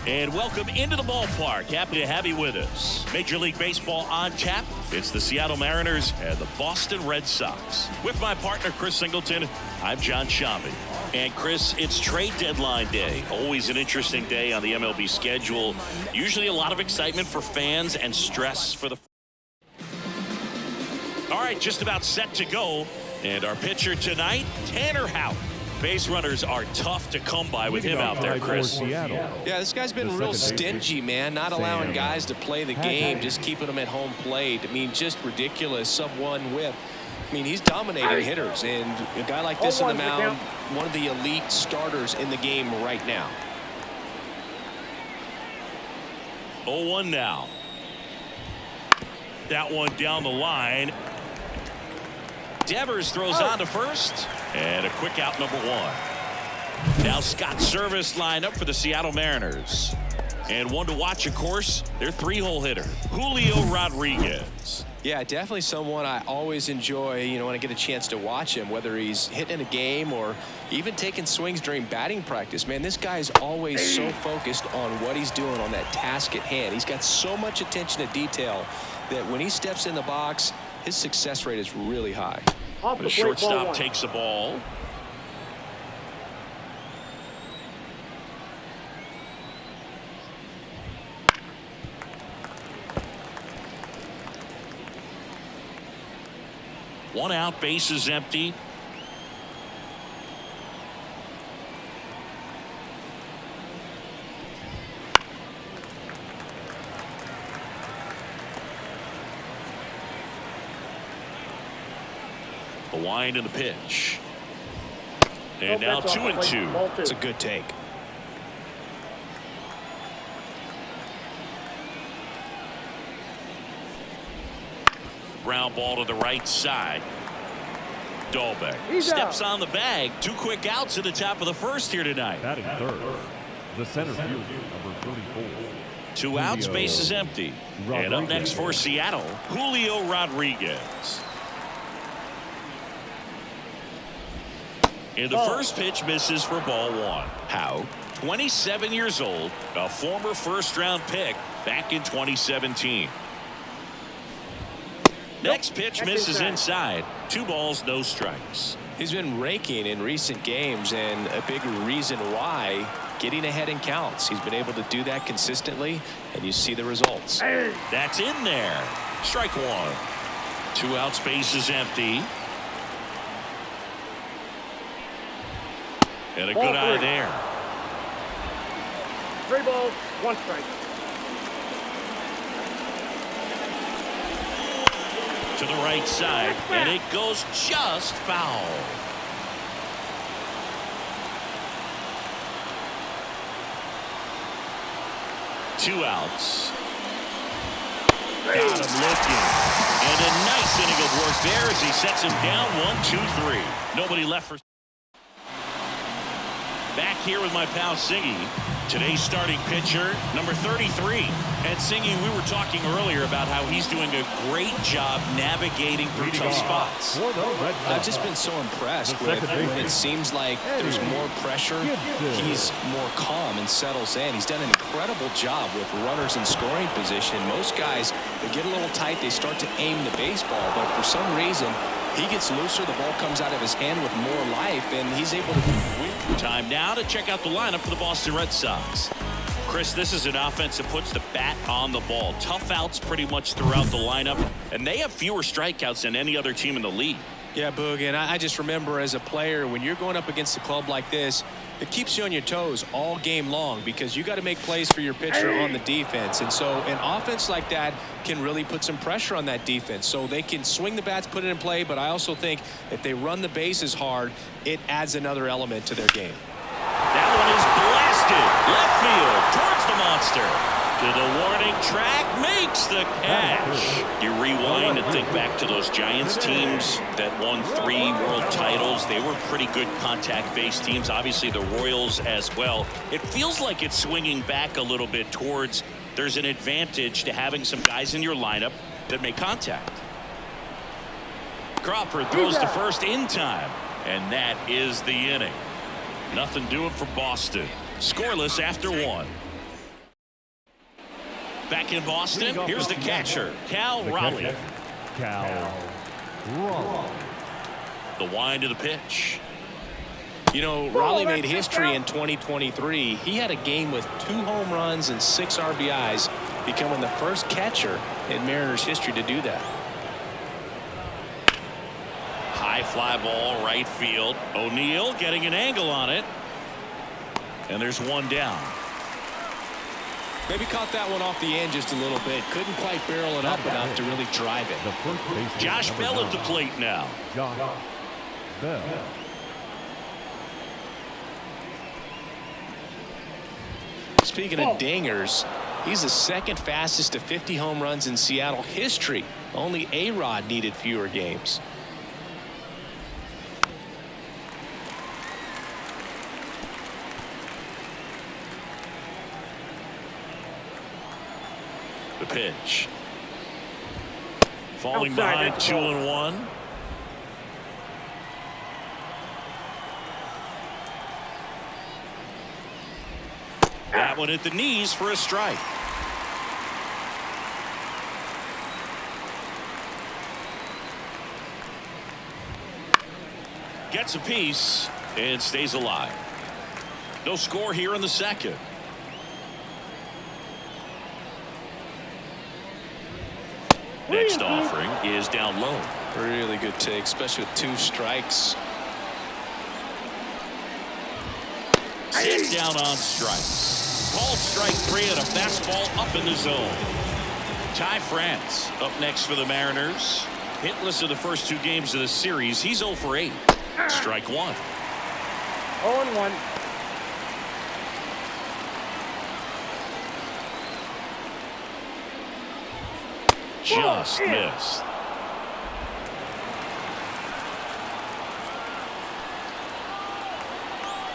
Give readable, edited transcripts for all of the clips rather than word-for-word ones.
And welcome into the ballpark. Happy to have you with us. Major League Baseball on tap. It's the Seattle Mariners and the Boston Red Sox. With my partner, Chris Singleton, I'm John Shambi. And Chris, it's trade deadline day. Always an interesting day on the MLB schedule. Usually a lot of excitement for fans and stress for the... All right, just about set to go. And our pitcher tonight, Tanner Houck. Base runners are tough to come by with him out there, Chris. Yeah, this guy's been real stingy, man, not allowing guys to play the game, just keeping them at home plate. I mean, just ridiculous, sub-1 whip. I mean, he's dominating hitters, and a guy like this on the mound, one of the elite starters in the game right now. 0-1 now. That one down the line. Devers throws on to first, and a quick out, number 1. Now Scott Service lined up for the Seattle Mariners, and one to watch, of course, their 3-hole hitter, Julio Rodriguez. Yeah, definitely someone I always enjoy, you know, when I get a chance to watch him, whether he's hitting a game or even taking swings during batting practice. Man, this guy is always so focused on what he's doing on that task at hand. He's got so much attention to detail that when he steps in the box, his success rate is really high. The shortstop takes the ball. One out, base is empty. A wind in the pitch. And now 2-2. It's a good take. Ground ball to the right side. Dahlbeck steps on the bag. 2 quick outs at the top of the first here tonight. Batting third, the center fielder, number 34. 2 outs, base is empty. And up next for Seattle, Julio Rodriguez. And the first pitch misses for ball 1. Houck, 27 years old, a former first-round pick back in 2017. Next pitch misses inside. 2 balls, no strikes. He's been raking in recent games, and a big reason why, getting ahead in counts. He's been able to do that consistently, and you see the results. That's in there. Strike 1. 2 outs, base is empty. And a good eye there. 3 balls, 1 strike. To the right side, and it goes just foul. Two outs. Got him looking. And a nice inning of work there as he sets him down 1-2-3. Nobody left for... Back here with my pal Siggy, today's starting pitcher, number 33. And Siggy, we were talking earlier about how he's doing a great job navigating through tough spots. I've just been so impressed with when it seems like there's more pressure, he's more calm and settles in. He's done an incredible job with runners in scoring position. Most guys, they get a little tight, they start to aim the baseball, but for some reason, he gets looser, the ball comes out of his hand with more life, and he's able to win. Time now to check out the lineup for the Boston Red Sox. Chris, this is an offense that puts the bat on the ball. Tough outs pretty much throughout the lineup, and they have fewer strikeouts than any other team in the league. Yeah, Boog, and I just remember as a player, when you're going up against a club like this, it keeps you on your toes all game long because you got to make plays for your pitcher on the defense. And so an offense like that can really put some pressure on that defense. So they can swing the bats, put it in play, but I also think if they run the bases hard, it adds another element to their game. That one is blasted left field towards the monster. To the warning track, makes the catch. You rewind and think back to those Giants teams that won 3 world titles. They were pretty good contact-based teams. Obviously, the Royals as well. It feels like it's swinging back a little bit towards there's an advantage to having some guys in your lineup that make contact. Crawford throws to first in time, and that is the inning. Nothing doing for Boston. Scoreless after 1. Back in Boston, here's the catcher, Cal Raleigh. Cal Raleigh. The wind of the pitch. You know, Raleigh made history in 2023. He had a game with 2 home runs and 6 RBIs, becoming the first catcher in Mariners history to do that. High fly ball, right field. O'Neill getting an angle on it. And there's one down. Maybe caught that one off the end just a little bit. Couldn't quite barrel it up enough to really drive it. The first baseman, Josh Bell at the plate now. Josh Bell. Speaking of dingers, he's the second fastest to 50 home runs in Seattle history. Only A-Rod needed fewer games. The pitch. Falling behind 2-1. That one at the knees for a strike. Gets a piece and stays alive. No score here in the second. Next offering is down low. Really good take, especially with 2 strikes. Sit down on strike. Called strike 3 and a fastball up in the zone. Ty France up next for the Mariners. Hitless in the first 2 games of the series. He's 0 for 8. Strike 1. 0-1. Just missed.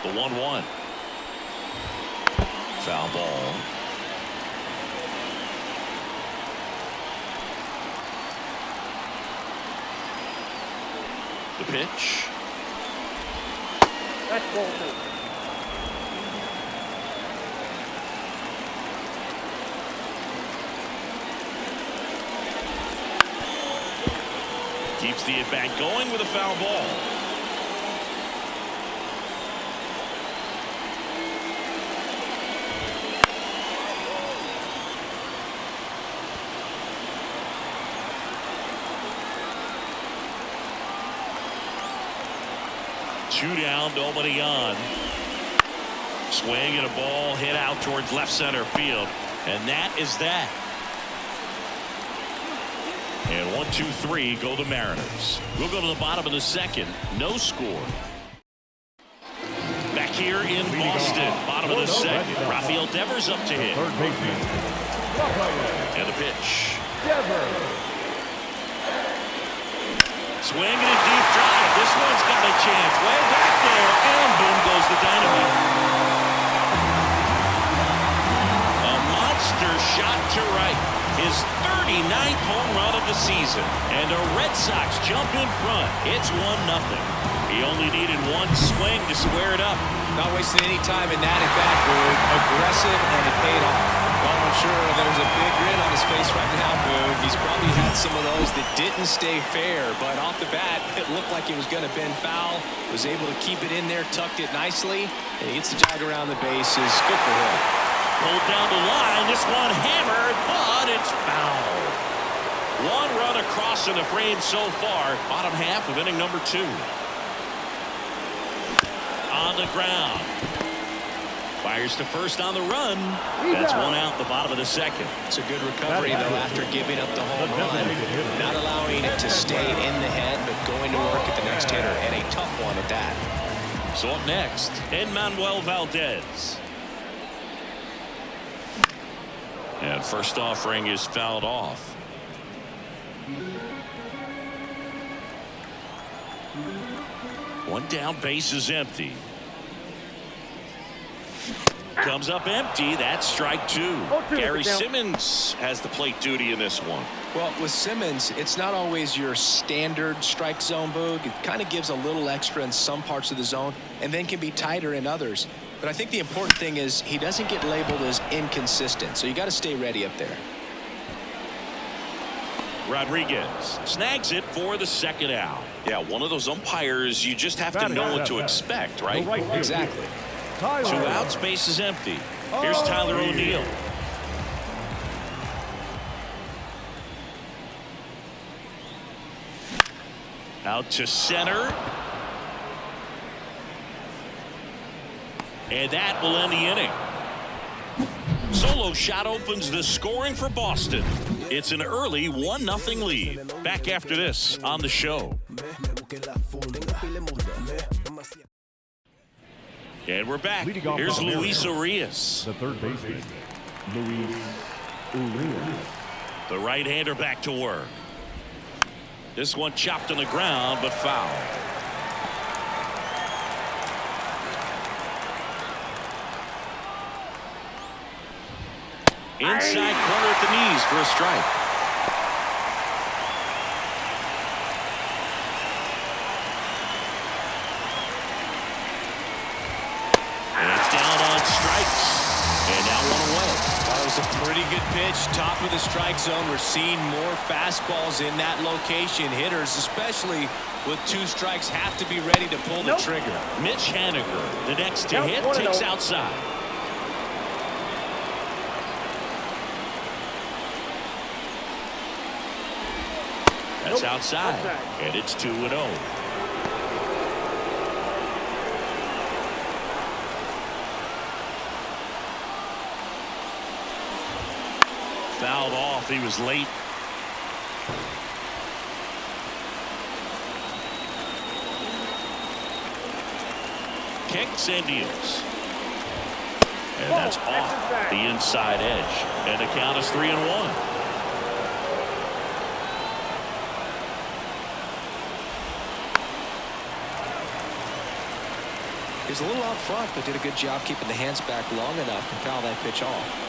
The 1-1. Foul ball. The pitch. That's ball 2. Keeps the at-bat going with a foul ball. Two down, nobody on. Swing and a ball hit out towards left center field. And that is that. And 1, 2, 3 go the Mariners. We'll go to the bottom of the second. No score. Back here in Boston. Bottom of the second. Rafael Devers up to hit. Third baseman. And the pitch. Devers. Swing and a deep drive. This one's got a chance. Way back there. And boom goes the dynamite. A monster shot to right. His 39th home run of the season. And the Red Sox jump in front. It's 1-0. He only needed 1 swing to square it up. Not wasting any time in that at bat, Boog. Aggressive, and it paid off. Well, I'm sure there's a big grin on his face right now, Boog. He's probably had some of those that didn't stay fair, but off the bat, it looked like it was going to bend foul. Was able to keep it in there, tucked it nicely, and he gets the jag around the bases. Good for him. Pulled down the line. This one hammered, but it's foul. 1 run across in the frame so far. Bottom half of inning number 2. On the ground. Fires to first on the run. That's 1 out, the bottom of the second. It's a good recovery, though, after giving up the home run. Not allowing it to stay in the head, but going to work at the next hitter, and a tough one at that. So up next, Enmanuel Valdez. And first offering is fouled off. One down, base is empty. Comes up empty. That's strike 2. Gary Simmons has the plate duty in this one. Well, with Simmons, it's not always your standard strike zone, Boog. It kind of gives a little extra in some parts of the zone and then can be tighter in others. But I think the important thing is he doesn't get labeled as inconsistent, so you got to stay ready up there. Rodriguez snags it for the second out. Yeah, one of those umpires you just have to know what to expect, right? Exactly. 2 outs, base is empty. Here's Tyler O'Neill. Out to center. And that will end the inning. Solo shot opens the scoring for Boston. It's an early 1-0 lead. Back after this on the show. And we're back. Here's Luis Urias. The third baseman, Luis Urias. The right-hander back to work. This one chopped on the ground, but foul. Inside corner at the knees for a strike. And it's down on strikes. And now 1 away. That was a pretty good pitch. Top of the strike zone. We're seeing more fastballs in that location. Hitters, especially with 2 strikes, have to be ready to pull the trigger. Mitch Haniger, the next to hit, takes outside. That's outside, and it's 2-0. Fouled off. He was late. Kicks and deals. And that's off the inside edge. And the count is 3-1. He was a little out front, but did a good job keeping the hands back long enough to foul that pitch off.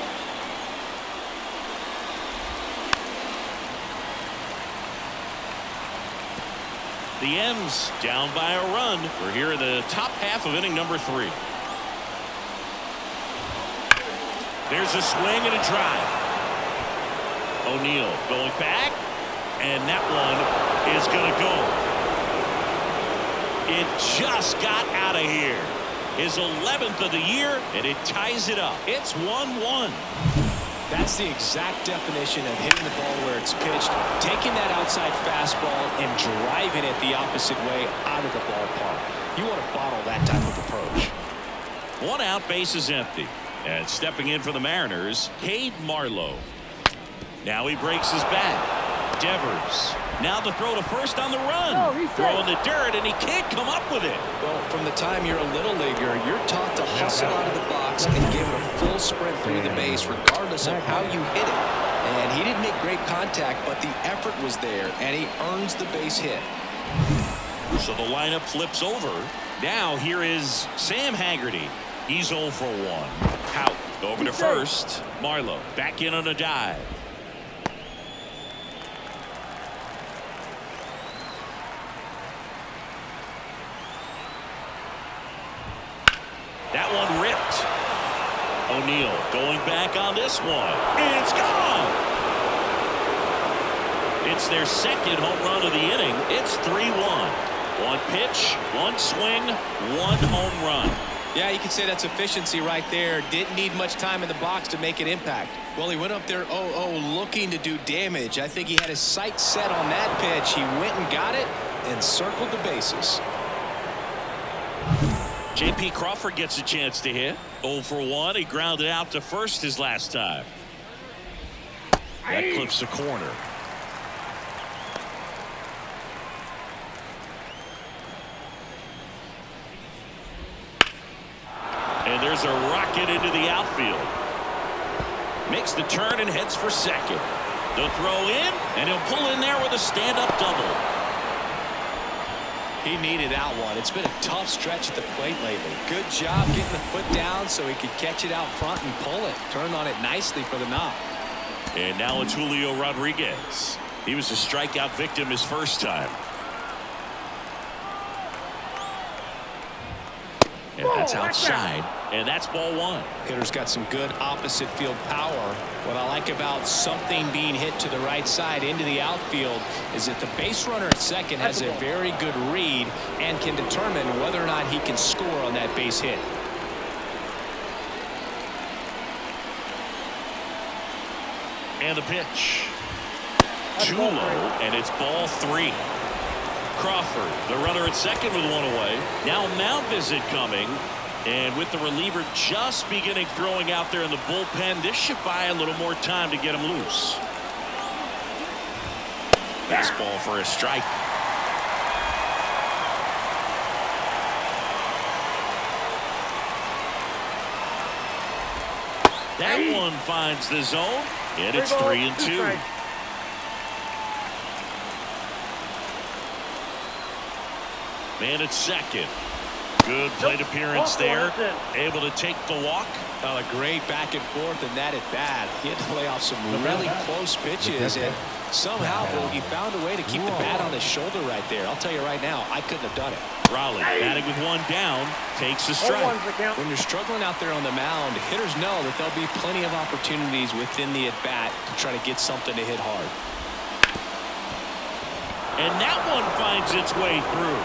The M's down by a run. We're here in the top half of inning number 3. There's a swing and a drive. O'Neill going back, and that one is going to go. It just got out of here. His 11th of the year, and it ties it up. It's 1-1. That's the exact definition of hitting the ball where it's pitched, taking that outside fastball and driving it the opposite way out of the ballpark. You want to bottle that type of approach. 1 out, base is empty. And stepping in for the Mariners, Cade Marlowe. Now he breaks his bat. Devers. Now the throw to first on the run. Throwing the dirt, and he can't come up with it. Well, from the time you're a little leaguer, you're taught to hustle out of the box and give it a full sprint through the base, regardless of how you hit it. And he didn't make great contact, but the effort was there, and he earns the base hit. So the lineup flips over. Now here is Sam Haggerty. He's 0 for 1. Out. Over to first. Marlowe back in on a dive. That one ripped. O'Neill going back on this one. It's gone. It's their second home run of the inning. It's 3-1. 1 pitch, 1 swing, 1 home run. Yeah, you can say that's efficiency right there. Didn't need much time in the box to make an impact. Well, he went up there 0-0 looking to do damage. I think he had his sights set on that pitch. He went and got it and circled the bases. J.P. Crawford gets a chance to hit. 0 for 1. He grounded out to first his last time. That clips the corner. And there's a rocket into the outfield. Makes the turn and heads for second. The throw in, and he'll pull in there with a stand-up double. He needed that one. It's been a tough stretch at the plate lately. Good job getting the foot down so he could catch it out front and pull it. Turned on it nicely for the knock. And now it's Julio Rodriguez. He was a strikeout victim his first time. And that's outside, and that's ball one. Hitter's got some good opposite field power. What I like about something being hit to the right side into the outfield is that the base runner at second has a very good read and can determine whether or not he can score on that base hit. And the pitch. Too low, and it's ball three. Crawford, the runner at second with one away. Now Mount visit coming. And with the reliever just beginning throwing out there in the bullpen, this should buy a little more time to get him loose. Fastball for a strike. That one finds the zone, and it's 3-2. Man at second. Good plate appearance there. Able to take the walk. A great back and forth, and that at bat. He had to lay off some really close pitches, and somehow he found a way to keep the bat on his shoulder right there. I'll tell you right now, I couldn't have done it. Raleigh batting with one down, takes a strike. When you're struggling out there on the mound, hitters know that there'll be plenty of opportunities within the at-bat to try to get something to hit hard. And that one finds its way through.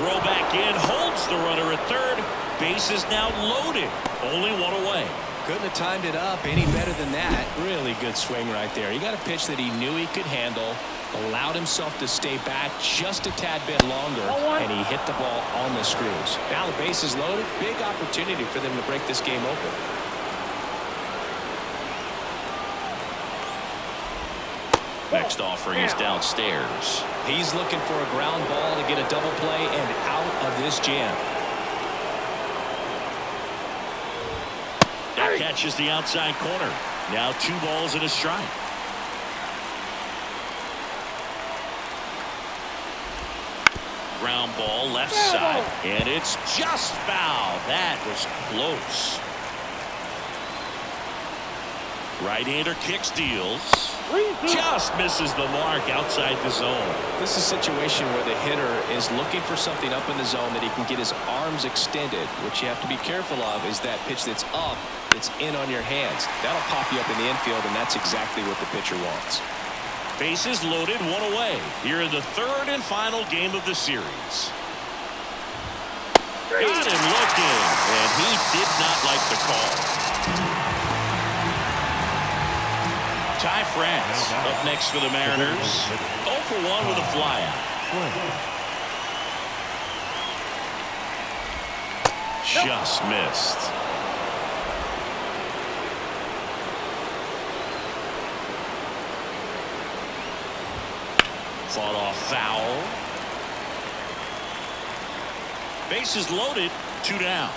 Throw back in, holds the runner at third. Base is now loaded. Only one away. Couldn't have timed it up any better than that. Really good swing right there. He got a pitch that he knew he could handle, allowed himself to stay back just a tad bit longer, and he hit the ball on the screws. Now the base is loaded. Big opportunity for them to break this game open. Next offering is downstairs. He's looking for a ground ball to get a double play and out of this jam. That catches the outside corner. Now 2 balls and a strike. Ground ball left side, and it's just foul. That was close. Right-hander kicks, deals. Just misses the mark outside the zone. This is a situation where the hitter is looking for something up in the zone that he can get his arms extended. What you have to be careful of is that pitch that's up, that's in on your hands. That'll pop you up in the infield, and that's exactly what the pitcher wants. Bases loaded, one away. Here in the third and final game of the series. Got him looking, and he did not like the call. Ty France up next for the Mariners. 0 for 1 with a flyout. Just missed. Fought off foul. Bases loaded, 2 down.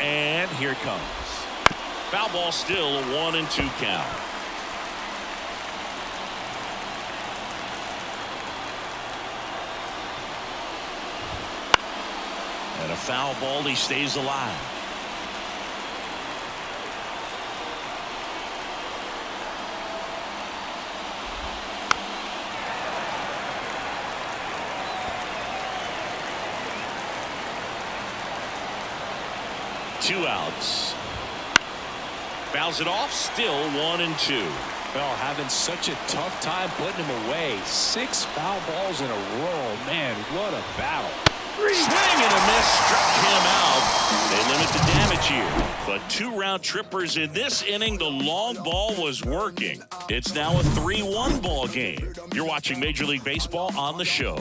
And here it comes. Foul ball, still a 1-2 count. And a foul ball, he stays alive. Two outs. Fouls it off, still 1-2. Well, having such a tough time putting him away. 6 foul balls in a row. Man, what a battle. Swing and a miss, struck him out. They limit the damage here. But 2 round trippers in this inning. The long ball was working. It's now a 3-1 ball game. You're watching Major League Baseball on the show.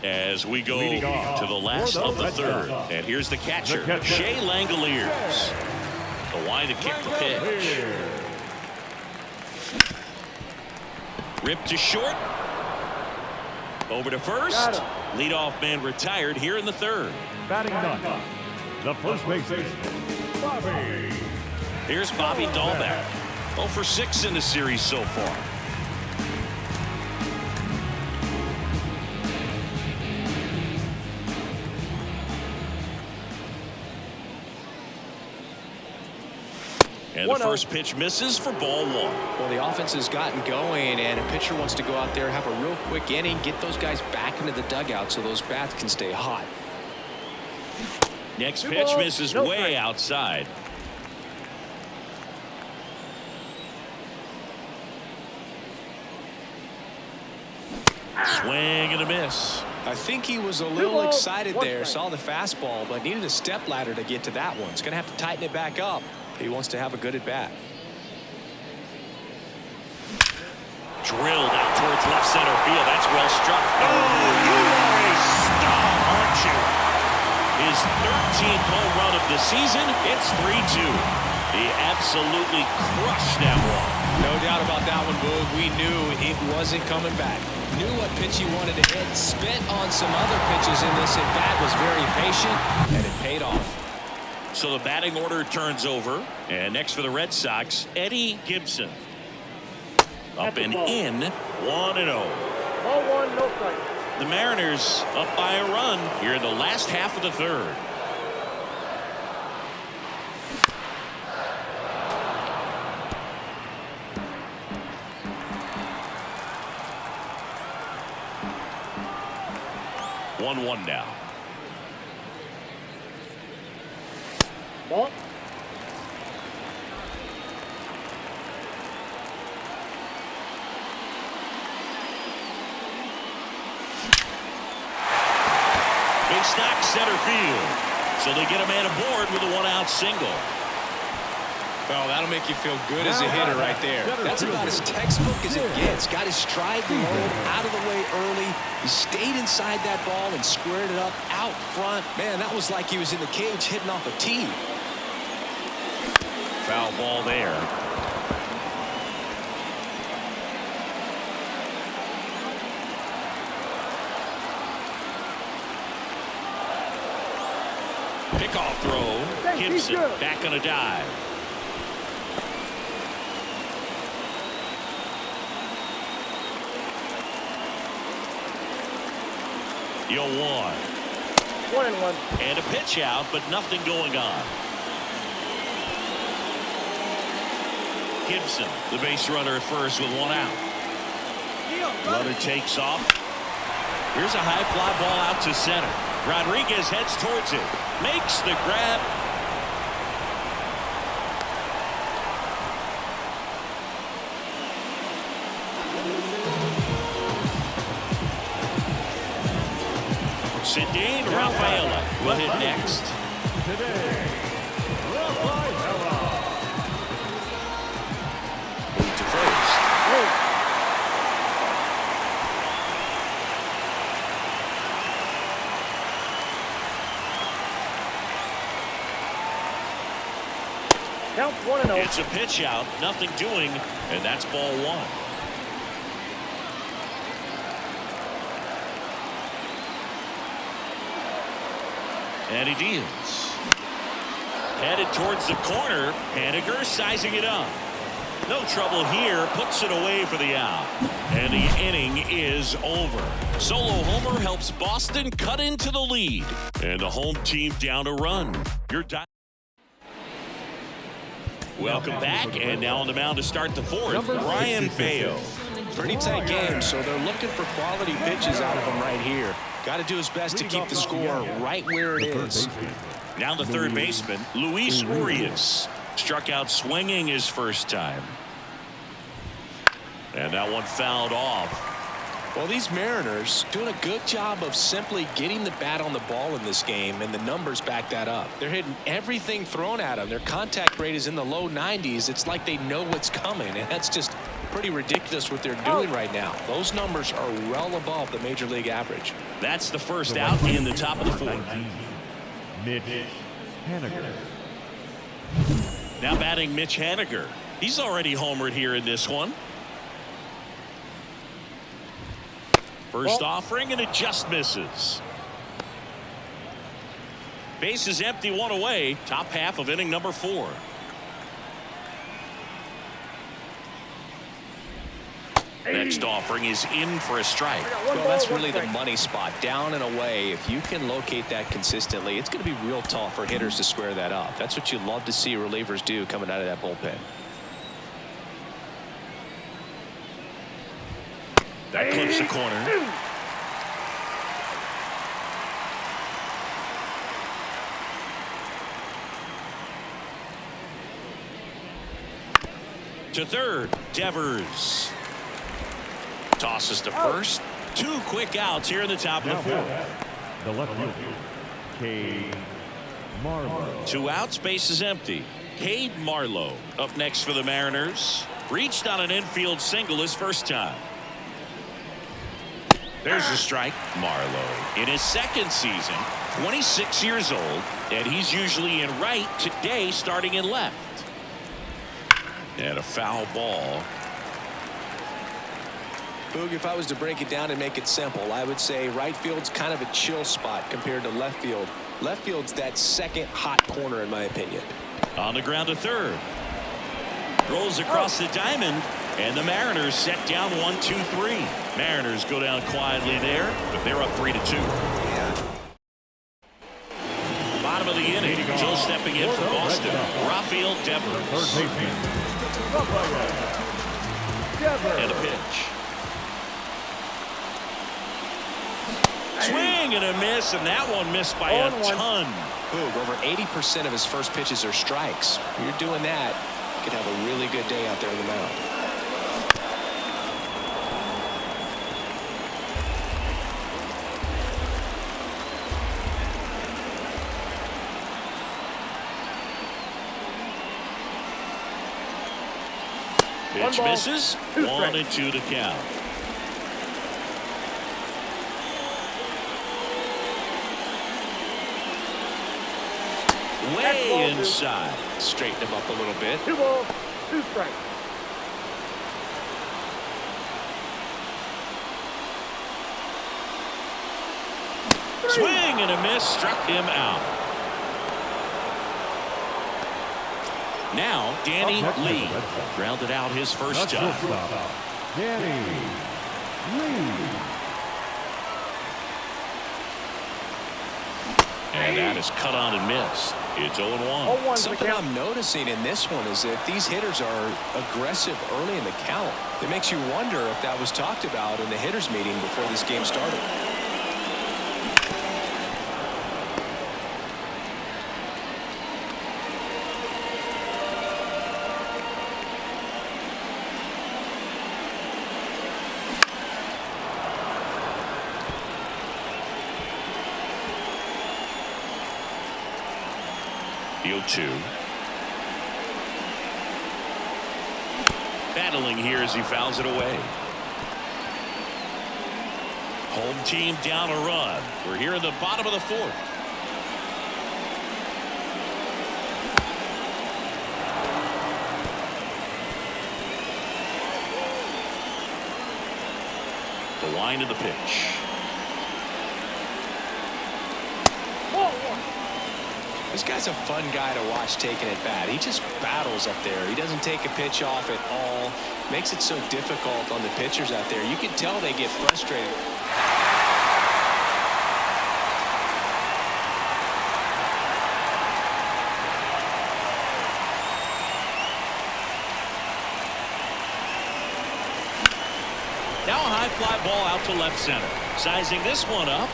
As we go to the last of the third. And here's the catcher, Shea Langoliers. The wind to kick the pitch. Ripped to short. Over to first. Leadoff man retired here in the third. Batting ninth, the first baseman, Bobby. Here's Bobby Dahlbeck. 0 for 6 in the series so far. And the first pitch misses for ball 1. Well, the offense has gotten going, and a pitcher wants to go out there, have a real quick inning, get those guys back into the dugout so those bats can stay hot. Next pitch misses way outside. Swing and a miss. I think he was a little excited there, saw the fastball, but needed a step ladder to get to that one. He's going to have to tighten it back up. He wants to have a good at bat. Drilled out towards left center field. That's well struck. Oh, you are a star, aren't you? His 13th home run of the season. It's 3-2. He absolutely crushed that one. No doubt about that one, Boog. We knew it wasn't coming back. Knew what pitch he wanted to hit. Spent on some other pitches in this at bat. Was very patient, and it paid off. So the batting order turns over. And next for the Red Sox, Eddie Gibson. Up and in, 1-0. Ball 1, no strike. The Mariners up by a run here in the last half of the third. One now. Ball. Big stack center field. So they get a man aboard with a 1-out single. Well, that'll make you feel good as a hitter right there. That's about as textbook as it gets. Got his stride low, out of the way early. He stayed inside that ball and squared it up out front. Man, that was like he was in the cage hitting off a tee. Foul ball there. Pickoff throw. Gibson back on a dive. The 0-1. 1-1. And a pitch out, but nothing going on. Gibson, the base runner at first with 1 out. Runner takes off. Here's a high fly ball out to center. Rodriguez heads towards it. Makes the grab. Cedane Rafaela will hit next. To first. Count 1-0. It's a pitch out, nothing doing, and that's ball 1. And he deals. Headed towards the corner. Haniger sizing it up. No trouble here. Puts it away for the out. And the inning is over. Solo homer helps Boston cut into the lead. And the home team down a run. Welcome back. And now on the mound to start the fourth, Brian Bayo. Pretty tight game, so they're looking for quality pitches out of him right here. Got to do his best to keep the score right where it is. Now the third baseman, Luis Urias, struck out swinging his first time. And that one fouled off. Well, these Mariners doing a good job of simply getting the bat on the ball in this game, and the numbers back that up. They're hitting everything thrown at them. Their contact rate is in the low 90s. It's like they know what's coming, and that's just pretty ridiculous what they're doing right now. Those numbers are well above the major league average. That's the first out in the top of the fourth. Mitch Haniger. Now batting Mitch Haniger. He's already homered here in this one. First offering, and it just misses. Base is empty, 1 away. Top half of inning number 4. Next offering is in for a strike. Well, that's really the money spot, down and away. If you can locate that consistently, it's going to be real tough for hitters to square that up. That's what you love to see relievers do coming out of that bullpen. That clips the corner. To third, Devers. Tosses to first. 2 quick outs here in the top of the fourth. The left fielder, Cade Marlowe. 2 outs, base is empty. Cade Marlowe up next for the Mariners. Reached on an infield single his first time. There's a strike. Marlowe in his second season, 26 years old, and he's usually in right, today starting in left. And a foul ball. Boog, if I was to break it down and make it simple, I would say right field's kind of a chill spot compared to left field. Left field's that second hot corner, in my opinion. On the ground to third. Rolls across the diamond, and the Mariners set down 1-2-3. Mariners go down quietly there, but they're up 3-2. Bottom of the inning, Joe stepping in for Boston. Rafael Devers. And a pitch. Swing and a miss, and that one missed by a ton. Boog, over 80% of his first pitches are strikes. When you're doing that, you could have a really good day out there on the mound. Pitch misses. 1-2 to count. Way inside. Straighten him up a little bit. 2 balls, 2 strikes. Swing and a miss, struck him out. Now Danny Lee grounded out his first time. Danny Lee. And that is cut on and missed. It's 0-1. Something I'm noticing in this one is that these hitters are aggressive early in the count. It makes you wonder if that was talked about in the hitters meeting before this game started. The 0-2. Battling here as he fouls it away. Home team down a run. We're here in the bottom of the fourth. The line of the pitch. This guy's a fun guy to watch taking it bat. He just battles up there. He doesn't take a pitch off at all. Makes it so difficult on the pitchers out there. You can tell they get frustrated. Now a high fly ball out to left center. Sizing this one up.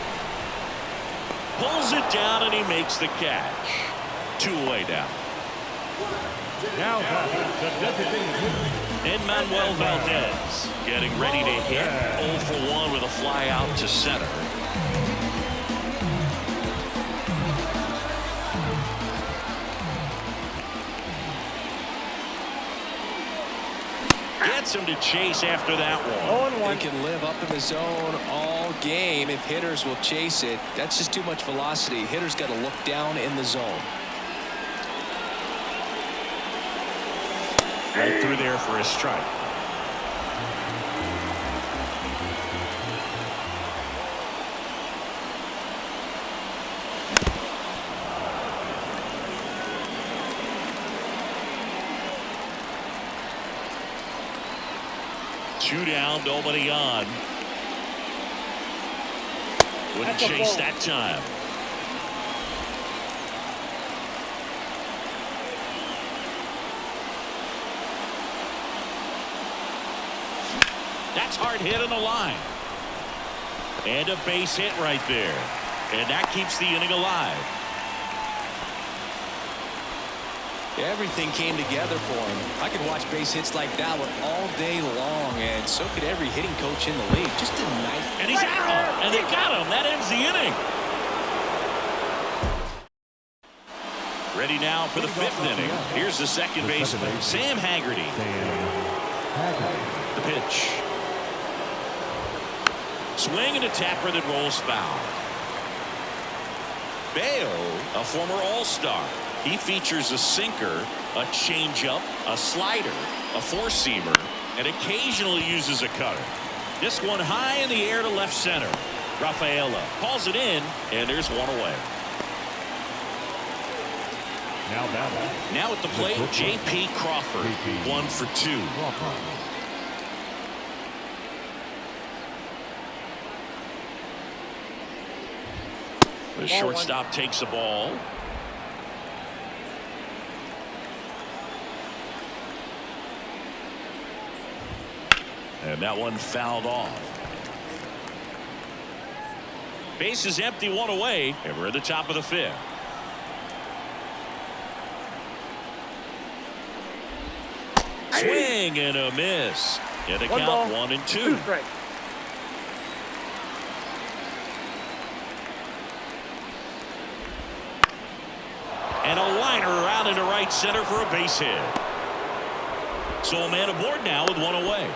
Pulls it down and he makes the catch. 2 away down. Now the designated hitter. And Manuel Valdez getting ready to hit. 0 for 1 with a fly out to center. Gets him to chase after that one. He can live up in the zone all game if hitters will chase it. That's just too much velocity. Hitters got to look down in the zone. Right through there for a strike. 2 down, nobody on. Wouldn't That's a chase ball. that time. That's hard hit on the line. And a base hit right there. And that keeps the inning alive. Everything came together for him. I could watch base hits like that one all day long, and so could every hitting coach in the league. Just a nice. And he's out. And they got him. That ends the inning. Ready now for the 5th inning. Here's the second baseman, Sam Haggerty. The pitch. Swing and a tapper that rolls foul. Bayo, a former All-Star. He features a sinker, a changeup, a slider, a four-seamer, and occasionally uses a cutter. This one high in the air to left center. Rafaela calls it in, and there's one away. Now at the plate, J.P. Crawford, 1 for 2. The shortstop takes the ball. And that one fouled off. Base is empty, 1 away, and we're at the top of the 5th. Swing and a miss. And the count 1 and 2. 2 strikes. And a liner around into right center for a base hit. So a man aboard now with 1 away.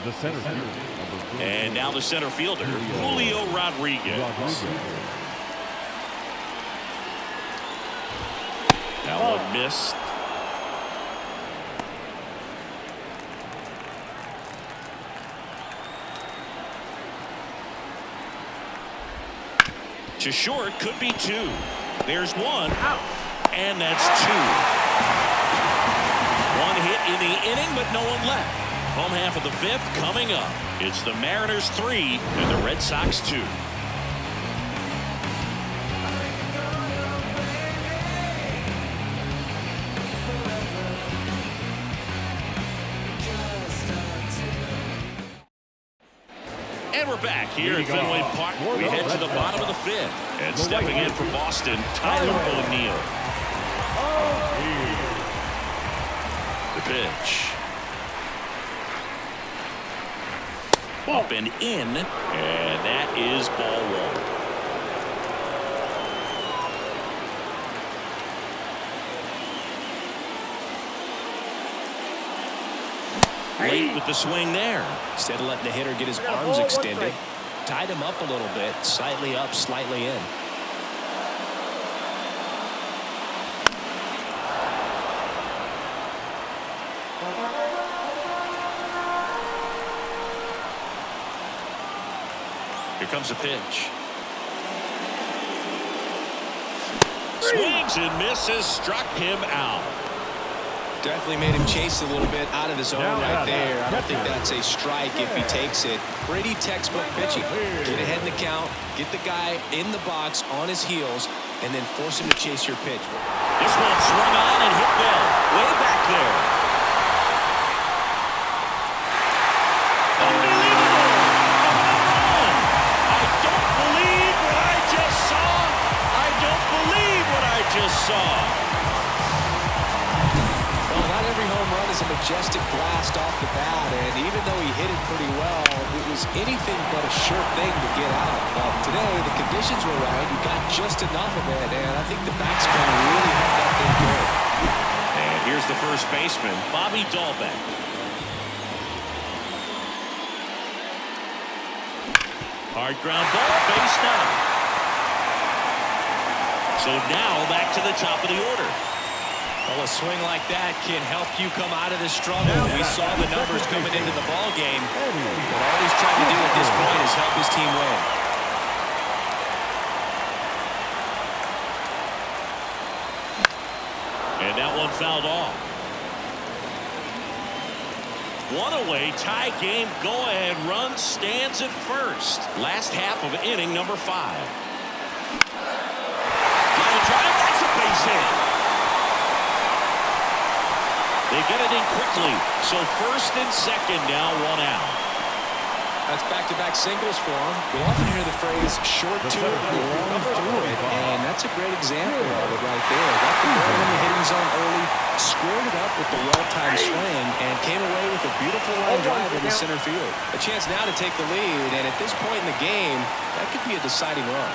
The center fielder. And now the center fielder, Julio Rodriguez. That one missed. To short, could be 2. There's 1. Out. And that's 2. 1 hit in the inning, but no one left. Home half of the 5th coming up. It's the Mariners 3 and the Red Sox 2. And we're back here at Fenway Park. We head to the bottom of the 5th. And stepping in for Boston, Tyler O'Neill. The pitch. Up and in, and that is ball 1. Late with the swing there. Instead of letting the hitter get his arms extended, tied him up a little bit, slightly up, slightly in. Here comes a pitch. Swings and misses, struck him out. Definitely made him chase a little bit out of his zone right there. I don't think that's a strike if he takes it. Pretty textbook pitching. Get ahead in the count, get the guy in the box on his heels, and then force him to chase your pitch. This one swung on and hit well, way back there. Just saw. Well, not every home run is a majestic blast off the bat, and even though he hit it pretty well, it was anything but a sure thing to get out. But today, the conditions were right. You got just enough of it, and I think the backspin really helped that thing go. And here's the first baseman, Bobby Dahlbeck. Hard ground ball, base now. So now back to the top of the order. Well, a swing like that can help you come out of the struggle. We saw the numbers coming into the ball game. But all he's trying to do at this point is help his team win. And that one fouled off. One away, tie game, go-ahead run stands at first. Last half of inning number 5. Line drive, that's a base hit. They get it in quickly, so first and second now, 1 out. That's back-to-back singles for him. You'll often hear the phrase short to it, long through it, and that's a great example of it right there. Got the ball in the hitting zone early, squared it up with the well-timed swing, and came away with a beautiful line drive into center field. A chance now to take the lead, and at this point in the game, that could be a deciding run.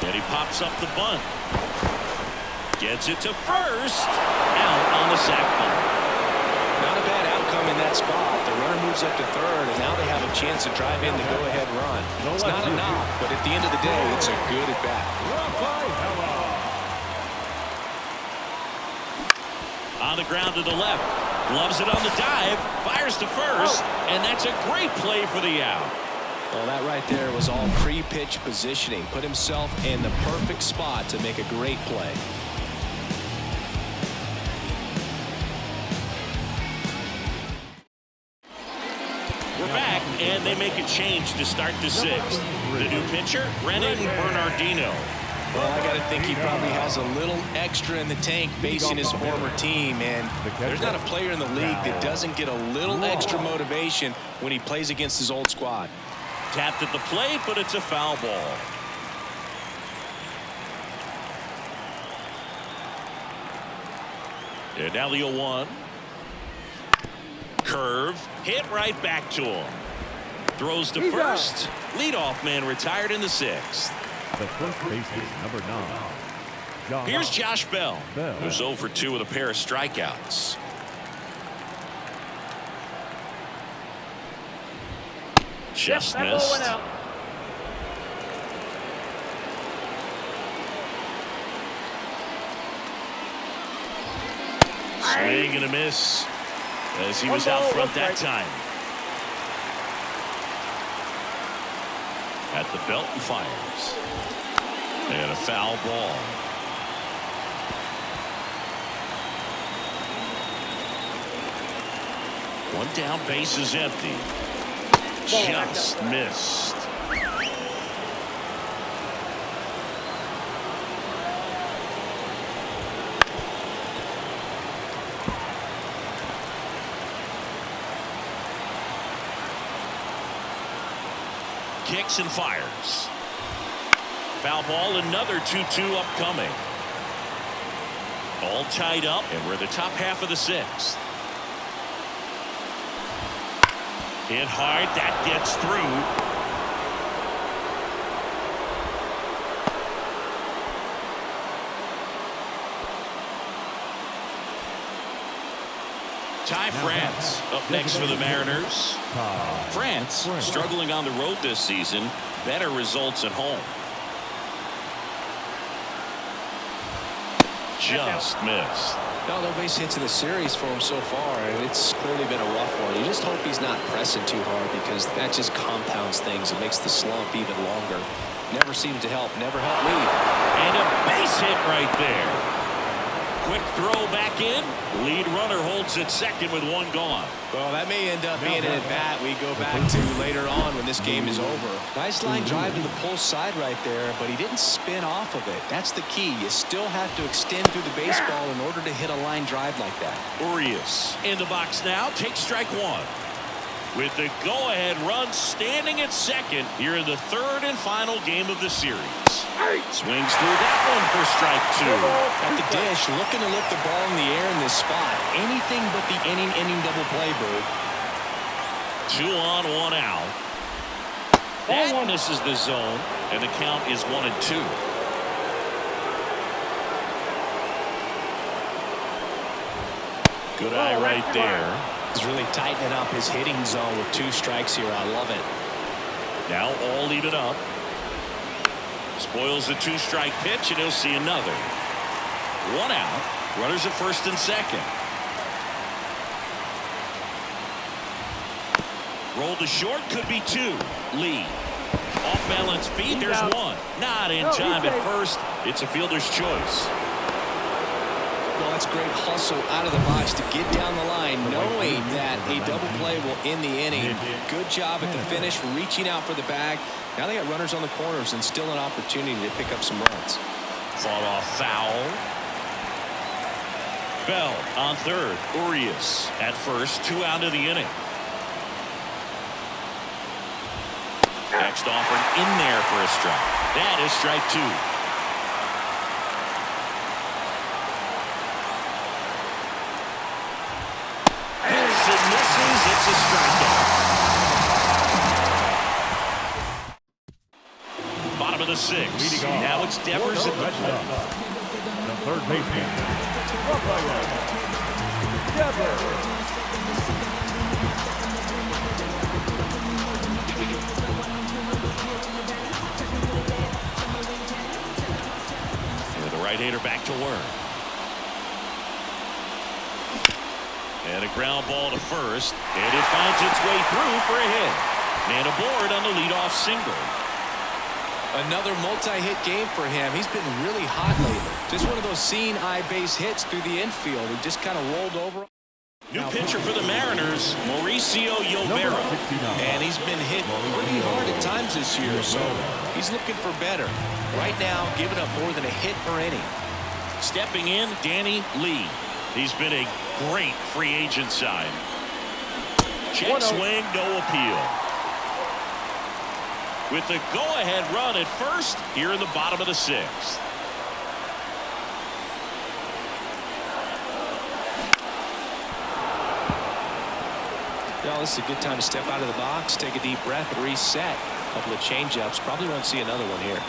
Then he pops up the bunt. Gets it to first. Out on the sac bunt. Not a bad outcome in that spot. The runner moves up to third, and now they have a chance to drive in the go-ahead run. It's not a knock, but at the end of the day, it's a good at-bat. On the ground to the left. Gloves it on the dive. Fires to first. And that's a great play for the out. Well, that right there was all pre-pitch positioning. Put himself in the perfect spot to make a great play. We're back, and they make a change to start the 6th. The new pitcher, Brennan Bernardino. Well, I got to think he probably has a little extra in the tank facing his former team, and there's not a player in the league that doesn't get a little extra motivation when he plays against his old squad. Tapped at the plate, but it's a foul ball. And now the 0-1. Curve, hit right back to him. Throws to first. Leadoff man retired in the 6th. The first baseman, number 9. Here's Josh Bell, who's 0 for 2 with a pair of strikeouts. Just missed. Swing and a miss as he was out front that time. At the belt and fires. And a foul ball. One down, base is empty. Just missed. Kicks and fires. Foul ball, another 2-2 upcoming. All tied up, and we're the top half of the 6th. Hit hard, that gets through. Ty France up next for the Mariners. France struggling on the road this season. Better results at home. Just missed. No base hits in the series for him so far, and it's clearly been a rough one. You just hope he's not pressing too hard, because that just compounds things. It makes the slump even longer. Never seemed to help. Never helped me. And a base hit right there. Quick throw back in. Lead runner holds at second with 1 gone. Well, that may end up being an at-bat we go back to later on when this game is over. Nice line drive to the pull side right there, but he didn't spin off of it. That's the key. You still have to extend through the baseball in order to hit a line drive like that. Urias in the box now. Takes strike 1. With the go-ahead run standing at second here in the 3rd and final game of the series. Swings through that one for strike 2. At the dish, looking to lift the ball in the air in this spot. Anything but the inning double play, Bird. 2 on, 1 out. That misses the zone, and the count is 1-2. Good eye right there. He's really tightening up his hitting zone with 2 strikes here. I love it. Now all even up. Spoils the 2-strike pitch, and he'll see another. 1 out. Runners at first and second. Roll to short, could be 2. Lee. Off balance feet, there's 1. Not in time at first. It's a fielder's choice. Well, that's great hustle out of the box to get down the line, knowing that a double play will end the inning. Good job at the finish, reaching out for the bag. Now they got runners on the corners and still an opportunity to pick up some runs. Fought off foul. Bell on third. Urias at first. 2 out of the inning. Next offering in there for a strike. That is strike 2. Hits and misses. It's a strikeout. Bottom of the 6th. Now it's Devers at the plate. The third baseman. Devers. Right-hander back to work. And a ground ball to first. And it finds its way through for a hit. And aboard on the leadoff single. Another multi-hit game for him. He's been really hot lately. Just one of those seeing eye base hits through the infield. He just kind of rolled over. New pitcher for the Mariners, Mauricio Llovera. And he's been hit pretty hard at times this year, so he's looking for better. Right now, giving up more than a hit per inning. Stepping in, Danny Lee. He's been a great free agent sign. Check swing, no appeal. With the go-ahead run at first, here in the bottom of the 6th. Well, this is a good time to step out of the box, take a deep breath, and reset. A couple of change-ups. Probably won't see another one here.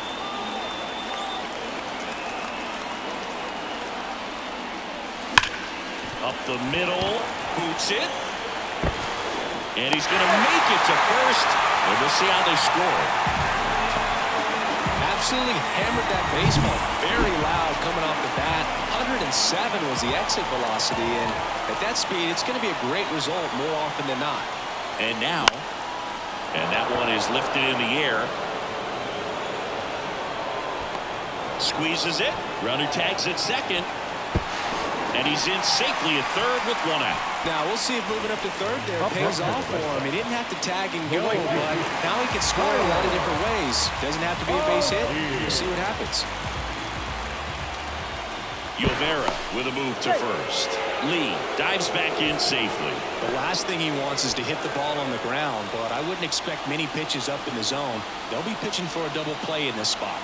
Up the middle, boots it. And he's going to make it to first. And we'll see how they score. Absolutely hammered that baseball. Very loud coming off the bat. 107 was the exit velocity, and at that speed, it's going to be a great result more often than not. And now, that one is lifted in the air. Squeezes it. Runner tags at second. And he's in safely at third with 1 out. Now, we'll see if moving up to third there pays off for him. He didn't have to tag and go, but now he can score a lot of different ways. Doesn't have to be a base hit. We'll see what happens. Llovera with a move to first. Lee dives back in safely. The last thing he wants is to hit the ball on the ground, but I wouldn't expect many pitches up in the zone. They'll be pitching for a double play in this spot.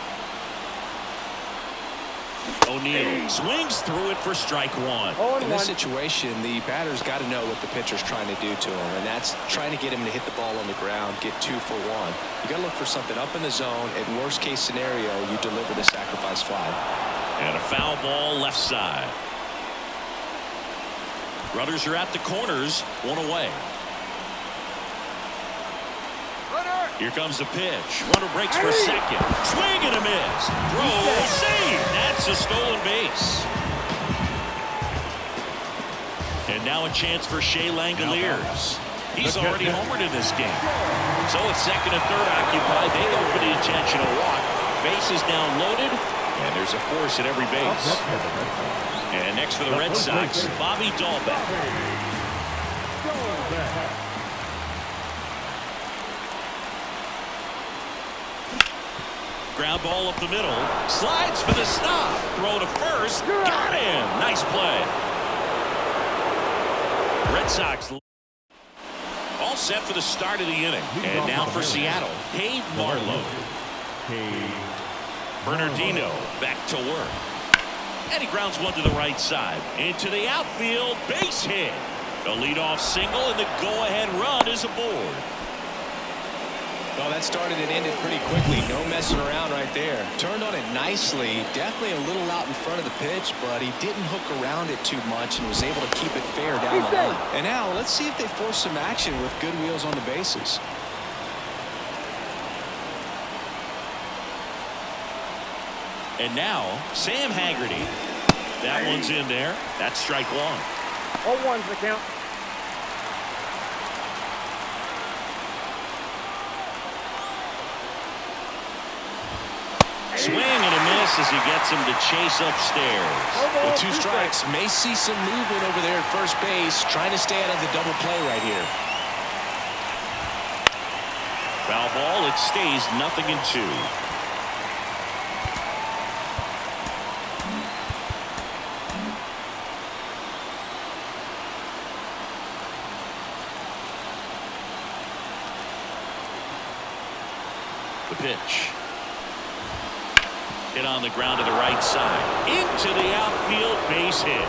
O'Neill swings through it for strike 1. In this situation, the batter's got to know what the pitcher's trying to do to him, and that's trying to get him to hit the ball on the ground, get 2 for 1. You got to look for something up in the zone. In worst case scenario, you deliver the sacrifice fly. And a foul ball left side. Runners are at the corners, 1 away. Here comes the pitch. Runner breaks for second. Swing and a miss. Throw, save. That's a stolen base. And now a chance for Shea Langoliers. He's already homered in this game. So it's second and third occupied. They go for the intentional walk. Base is now loaded, and there's a force at every base. And next for the Red Sox, Bobby Dahlbeck. Ground ball up the middle. Slides for the stop. Throw to first. Got him. Nice play. Red Sox all set for the start of the inning. And now for Seattle, Cade Marlowe. Bernardino back to work. And he grounds one to the right side. Into the outfield. Base hit. The leadoff single and the go-ahead run is aboard. Well, that started and ended pretty quickly. No messing around right there. Turned on it nicely. Definitely a little out in front of the pitch, but he didn't hook around it too much and was able to keep it fair down the line. And now, let's see if they force some action with good wheels on the bases. And now, Sam Haggerty. That one's in there. That's strike 1. 0-1's the count. Swing and a miss as he gets him to chase upstairs. With 2 strikes, may see some movement over there at first base, trying to stay out of the double play right here. Foul ball, it stays 0-2. The pitch. Hit on the ground to the right side. Into the outfield, base hit.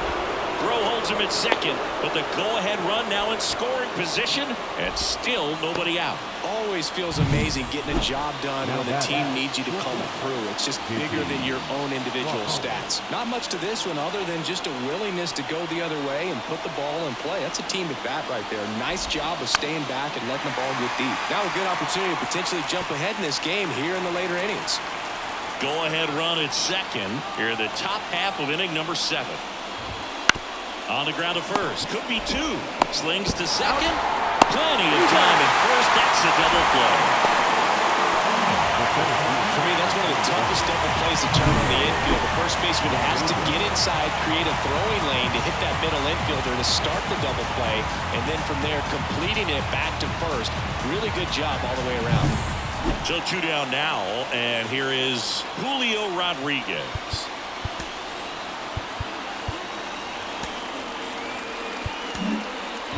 Throw holds him at second, but the go-ahead run now in scoring position, and still nobody out. Always feels amazing getting a job done when the team needs you to come through. It's just bigger than your own individual stats. Not much to this one other than just a willingness to go the other way and put the ball in play. That's a team at bat right there. Nice job of staying back and letting the ball get deep. Now a good opportunity to potentially jump ahead in this game here in the later innings. Go-ahead run at second here in the top half of inning number 7. On the ground to first. Could be 2. Slings to second. Plenty of time at first. That's a double play. For me, that's one of the toughest double plays to turn on the infield. The first baseman has to get inside, create a throwing lane to hit that middle infielder to start the double play, and then from there completing it back to first. Really good job all the way around. So 2 down now, and here is Julio Rodriguez.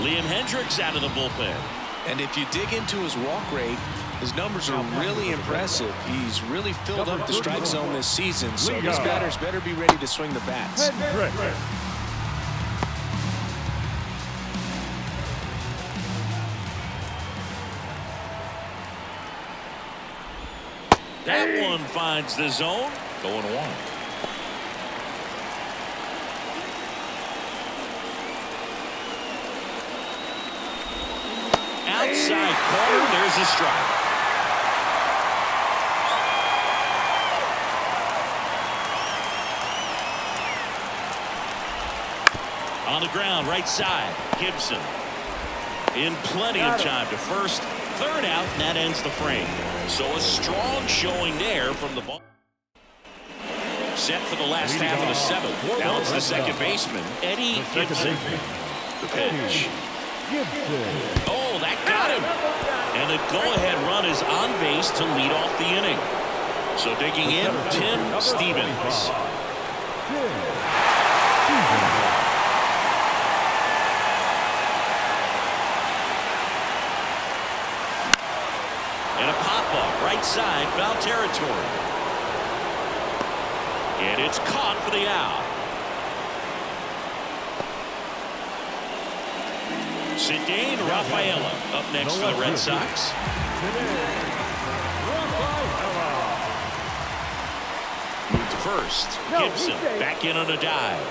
Liam Hendricks out of the bullpen. And if you dig into his walk rate, his numbers are really impressive. He's really filled up the strike zone this season, so these batters better be ready to swing the bats. That one finds the zone. Going 1. Outside corner, there's a strike. On the ground, right side, Gibson. In plenty of time to first. 3rd out, and that ends the frame. So a strong showing there from the ball. Set for the last half of the 7th. Now it's the second baseman, Eddie Gibson. The pitch. Oh, that got him. And the go-ahead run is on base to lead off the inning. So digging in, Tim Stevens. And a pop-up, right side, foul territory. And it's caught for the out. Cedane Rafaela up next for the Red Sox. Moved to first. Gibson back in on a dive.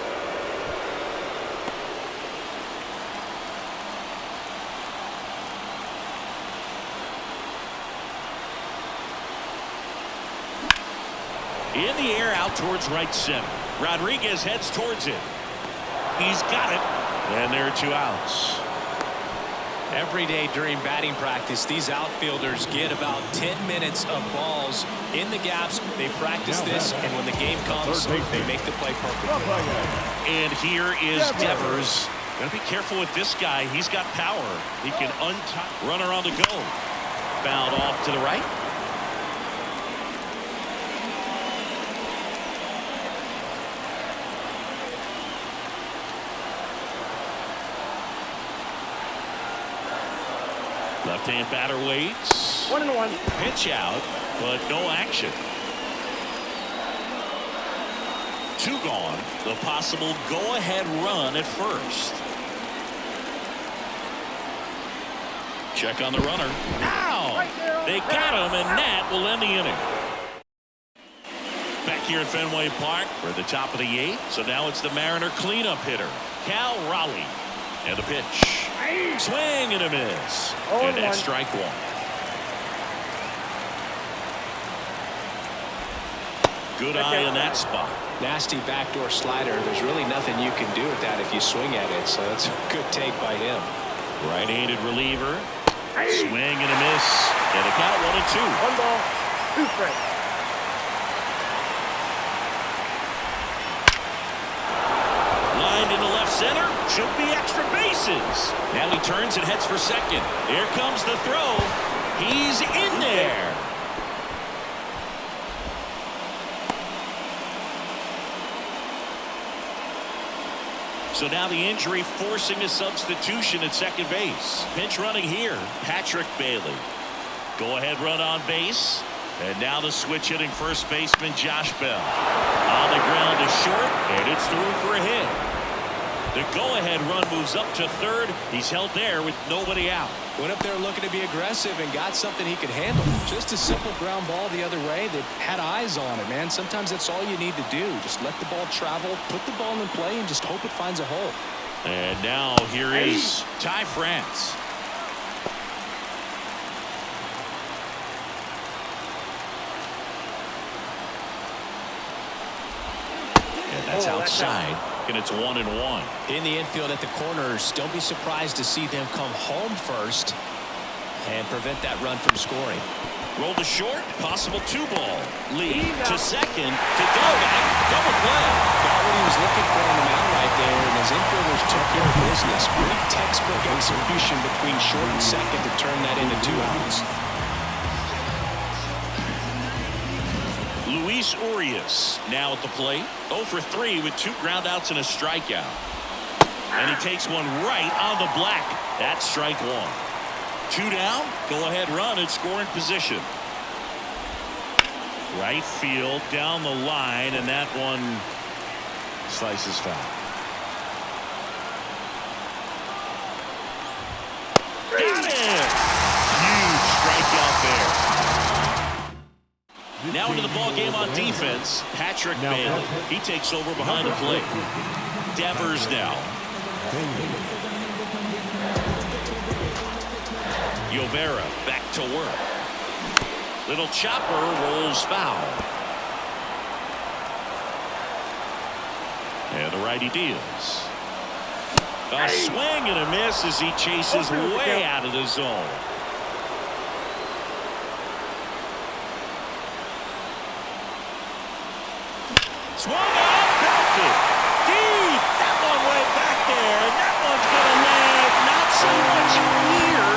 In the air out towards right center. Rodriguez heads towards it. He's got it. And there are 2 outs. Every day during batting practice, these outfielders get about 10 minutes of balls in the gaps. They practice this, and when the game comes, they make the play perfectly. And here is Devers. Got to be careful with this guy. He's got power. He can untie. Runner on the go. Fouled off to the right. Left-hand batter waits. 1-1. Pitch out, but no action. 2 gone. The possible go-ahead run at first. Check on the runner. Now they got him, and that will end the inning. Back here at Fenway Park, we're at the top of the 8th. So now it's the Mariner cleanup hitter, Cal Raleigh. And the pitch. Swing and a miss. And that's strike 1. Good eye in that spot. Nasty backdoor slider. There's really nothing you can do with that if you swing at it. So that's a good take by him. Right-handed reliever. Swing and a miss. And a count 1-2. 1 ball, 2 strikes. center. Should be extra bases. Now he turns and heads for second. Here comes the throw. He's in there. So now the injury forcing a substitution at second base. Pinch running here, Patrick Bailey. Go ahead run on base. And now the switch hitting first baseman Josh Bell. On the ground to short, and it's through for a hit. The go-ahead run moves up to third. He's held there with nobody out. Went up there looking to be aggressive and got something he could handle. Just a simple ground ball the other way that had eyes on it, man. Sometimes that's all you need to do. Just let the ball travel, put the ball in play, and just hope it finds a hole. And now here is Ty France. That's outside, and it's 1-1. In the infield at the corners, don't be surprised to see them come home first and prevent that run from scoring. Roll to short, possible 2-ball. Lead to second, to back, double play. Got what he was looking for on the mound right there, and his infielders took care of business. Pretty textbook execution between short and second to turn that into 2 outs. Luis Urias now at the plate. 0 for 3 with 2 groundouts and a strikeout. And he takes one right on the black. That's strike 1. 2 down. Go ahead run at scoring position. Right field down the line, and that one slices foul. Got it! Huge strikeout there. Now into the ball game on defense, Patrick Bailey. He takes over behind the plate. Devers now. Yovera back to work. Little chopper rolls foul. And the righty deals. A swing and a miss as he chases way out of the zone. Swung out, belted. Deep. That one went back there, and that one's going to land not so much here,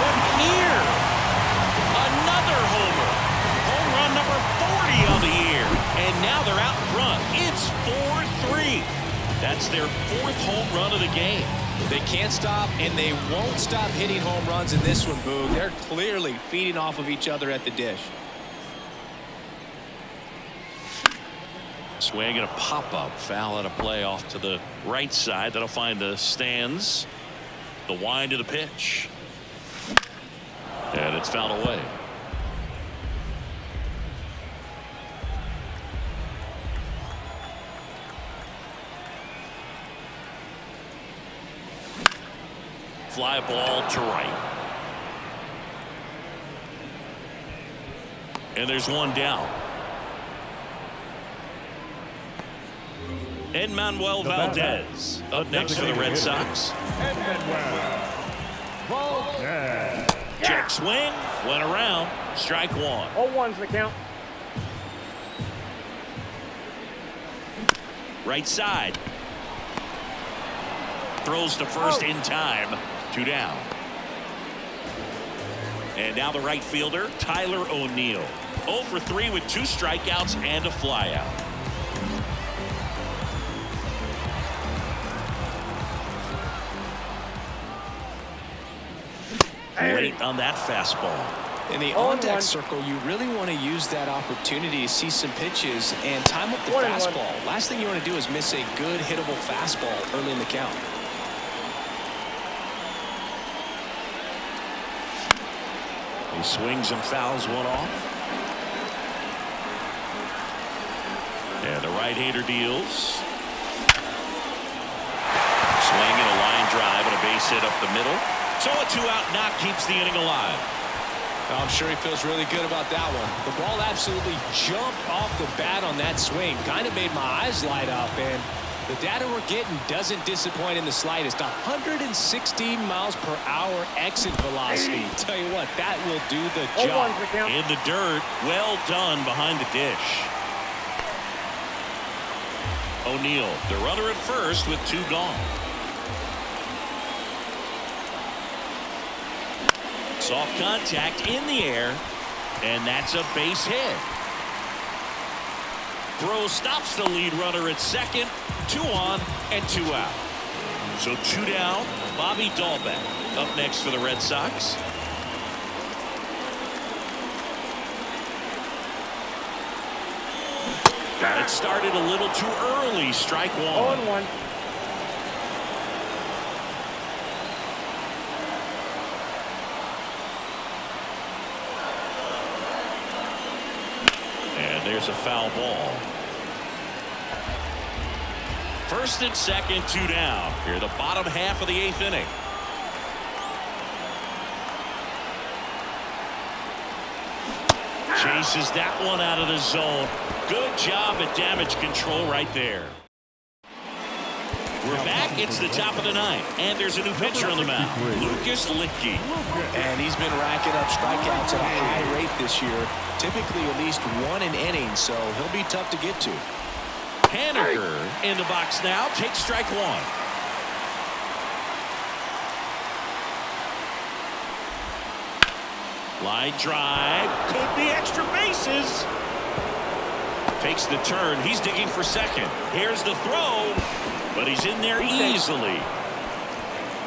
but here. Another homer. Home run number 40 on the year. And now they're out in front. It's 4-3. That's their 4th home run of the game. They can't stop, and they won't stop hitting home runs in this one, Boog. They're clearly feeding off of each other at the dish. Swing and a pop-up foul at a play off to the right side. That'll find the stands. The wind of the pitch. And it's fouled away. Fly ball to right. And there's one down. Manuel Valdez up next for the Red Sox. Check swing, went around, strike 1. 0-1's the count. Right side. Throws to first in time. 2 down. And now the right fielder, Tyler O'Neill. 0 for 3 with 2 strikeouts and a flyout. Late on that fastball. In the on-deck circle, you really want to use that opportunity to see some pitches and time up the fastball. Last thing you want to do is miss a good hittable fastball early in the count. He swings and fouls one off. And the right-hander deals. Swing and a line drive and a base hit up the middle. So a 2-out knock keeps the inning alive. I'm sure he feels really good about that one. The ball absolutely jumped off the bat on that swing. Kind of made my eyes light up, and the data we're getting doesn't disappoint in the slightest. 116 miles per hour exit velocity. Tell you what, that will do the job. In the dirt, well done behind the dish. O'Neal, the runner at first with 2 gone. Soft contact in the air, and that's a base hit. Throw stops the lead runner at second. 2 on and 2 out. So 2 down. Bobby Dahlbeck up next for the Red Sox. It started a little too early. Strike 1. 0-1. And there's a foul ball. First and second, 2 down. Here, the bottom half of the 8th inning. Chases that one out of the zone. Good job at damage control right there. We're back. It's the top of the 9th, and there's a new pitcher on the mound, Lucas Littke. And he's been racking up strikeouts at a high rate this year, typically at least 1 an inning, so he'll be tough to get to. Haniger in the box now, takes strike 1. Line drive, could be extra bases. Takes the turn, he's digging for second. Here's the throw, but he's in there easily.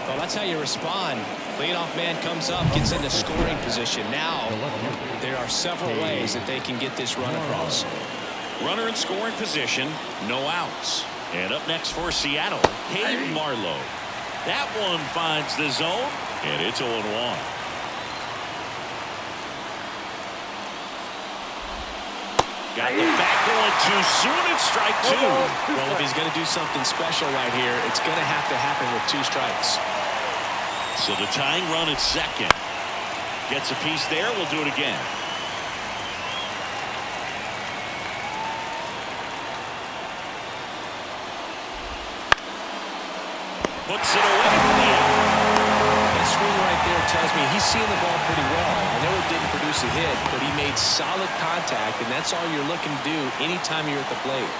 Well, that's how you respond. Leadoff man comes up, gets into scoring position. Now, there are several ways that they can get this run across. Runner in scoring position, no outs. And up next for Seattle, Hayden Marlowe. That one finds the zone, and it's 0-1. Got the back going too soon. It's strike 2. Well, if he's going to do something special right here, it's going to have to happen with 2 strikes. So the tying run at second. Gets a piece there. We'll do it again. Puts it away from the out. That swing right there tells me he's seeing the ball pretty well. I know it didn't produce a hit, but he made solid contact, and that's all you're looking to do anytime you're at the plate.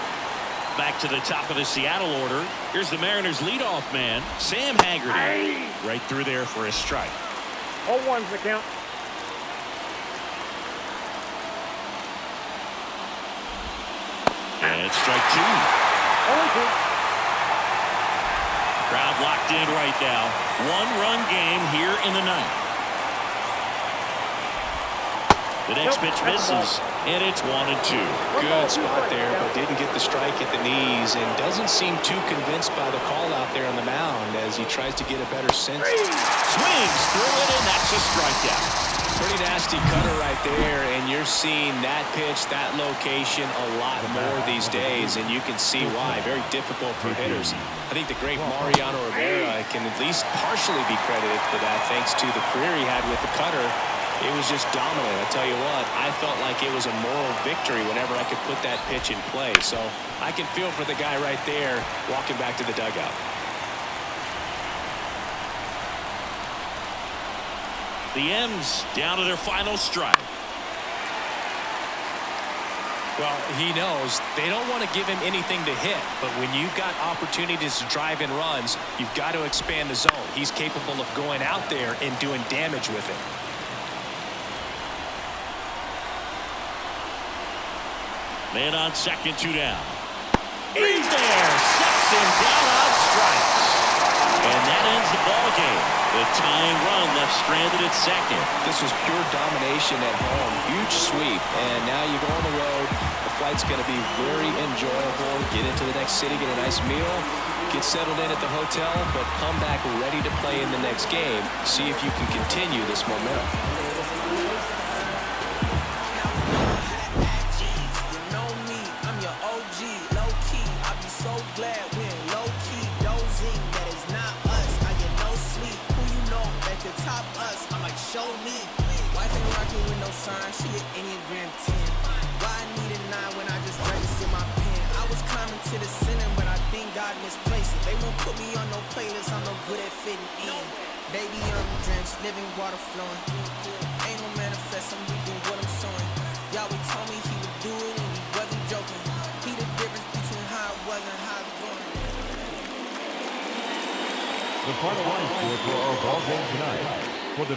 Back to the top of the Seattle order. Here's the Mariners leadoff man, Sam Haggerty. Right through there for a strike. 0-1's the count. And it's strike 2. 0-2. Crowd locked in right now. 1-run game here in the 9th. The next pitch misses, and it's 1-2. Good spot there, but didn't get the strike at the knees, and doesn't seem too convinced by the call out there on the mound as he tries to get a better sense. Swings through it, and that's a strikeout. Pretty nasty cutter right there, and you're seeing that pitch, that location a lot more these days, and you can see why. Very difficult for hitters. I think the great Mariano Rivera can at least partially be credited for that, thanks to the career he had with the cutter. It was just dominant. I tell you what, I felt like it was a moral victory whenever I could put that pitch in play. So I can feel for the guy right there walking back to the dugout. The M's down to their final strike. Well, he knows they don't want to give him anything to hit, but when you've got opportunities to drive in runs, you've got to expand the zone. He's capable of going out there and doing damage with it. Man on second, 2 down. In there, sets him down on strikes. And that ends the ball game. The tying run left stranded at second. This was pure domination at home. Huge sweep. And now you go on the road. The flight's going to be very enjoyable. Get into the next city, get a nice meal, get settled in at the hotel, but come back ready to play in the next game. See if you can continue this momentum. Show me. Wife ain't rocking with no sign. She an Enneagram 10. Why I need a 9 when I just registered my pen? I was climbing to the ceiling, but I think God misplaced it. They won't put me on no playlist. I'm no good at fitting in. Baby, I'm drenched, living water flowing. Ain't no manifest. I'm reaping what I'm sowing. Yahweh told me he would do it, and he wasn't joking. He the difference between how it was and how final line score for our ball game tonight. For the